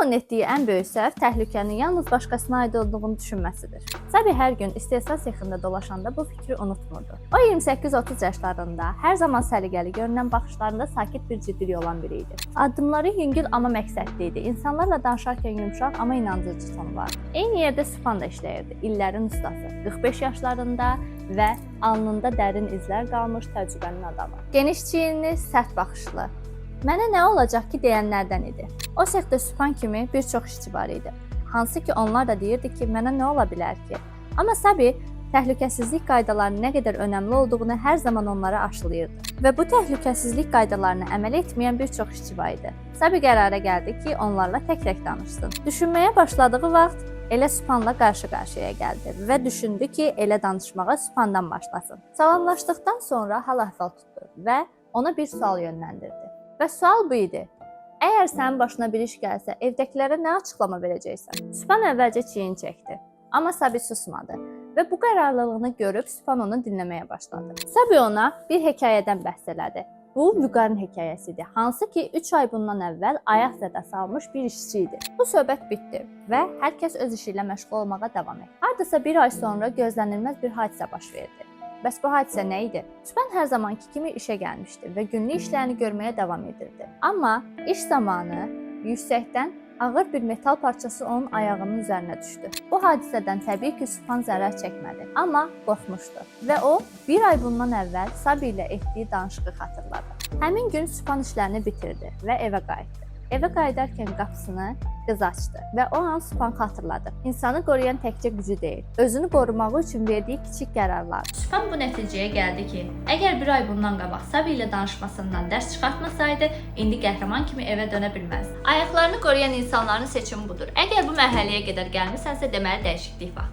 Onun etdiyi ən böyük səhv təhlükənin yalnız başqasına aid olduğunu düşünməsidir. Sabi hər gün istehsal sexində dolaşanda bu fikri unutmurdu. O 28-30 yaşlarında, hər zaman səliqəli görünən baxışlarında sakit bir ciddilik olan biri idi. Addımları yüngül amma məqsədli idi. İnsanlarla danışarkən yumşaq amma inandırıcı tonu vardı. Eyni yerdə Span da işləyirdi. İllərin ustası, 45 yaşlarında və alnında dərin izlər qalmış təcrübənin adamı. Geniş çiyinli, sərt baxışlı. Mənə nə olacaq ki deyənlərdən idi. O sexdə Span kimi bir çox işçi var idi. Hansı ki onlar da deyirdi ki, mənə nə ola bilər ki? Amma Sabi təhlükəsizlik qaydalarının nə qədər önəmli olduğunu hər zaman onlara aşılayırdı. Və bu təhlükəsizlik qaydalarına əməl etməyən bir çox işçi var idi. Sabi qərara gəldi ki, onlarla tək-tək danışsın. Düşünməyə başladığı vaxt elə Spanla qarşı-qarşıya gəldi və düşündü ki, elə danışmağa Spandan başlasın. Salamlaşdıqdan sonra hal-əhval tutdu və ona bir sual yönləndirdi. Və sual bu idi: əgər sənin başına bir iş gəlsə, evdəkilərə nə açıqlama verəcəksən? Span əvvəlcə çiyin çəkdi, amma Sabi susmadı və bu qərarlılığını görüb Span onu dinləməyə başladı. Sabi ona bir hekayədən bəhs elədi. Bu Vüqarın hekayəsidir, hansı ki 3 ay bundan əvvəl ayaq zədəsi almış bir işçi idi. Bu söhbət bitdi və hər kəs öz işi ilə məşğul olmağa davam etdi. Hardasa bir ay sonra gözlənilməz bir hadisə baş verdi. Bəs bu hadisə nə idi? Span hər zamanki kimi işə gəlmişdi və günlük işlərini görməyə davam edirdi. Amma iş zamanı yüksəkdən ağır bir metal parçası onun ayağının üzərinə düşdü. Bu hadisədən təbii ki, Span zərər çəkmədi, amma qorxmuşdu və o bir ay bundan əvvəl Sabi ilə etdiyi danışığı xatırladı. Həmin gün Span işlərini bitirdi və evə qayıtdı. Evə qayıdarkən qapısını qız açdı və o an Span xatırladı. İnsanı qoruyan təkcə gücü deyil, özünü qorumağı üçün verdiyi kiçik qərarlar. Span bu nəticəyə gəldi ki, əgər bir ay bundan qabaq Sabi ilə danışmasından dərs çıxartmasaydı, indi qəhrəman kimi evə dönə bilməzdi. Ayaqlarını qoruyan insanların seçimi budur. Əgər bu mərhələyə qədər gəlmisənsə, deməli dəyişiklik vaxtıdır.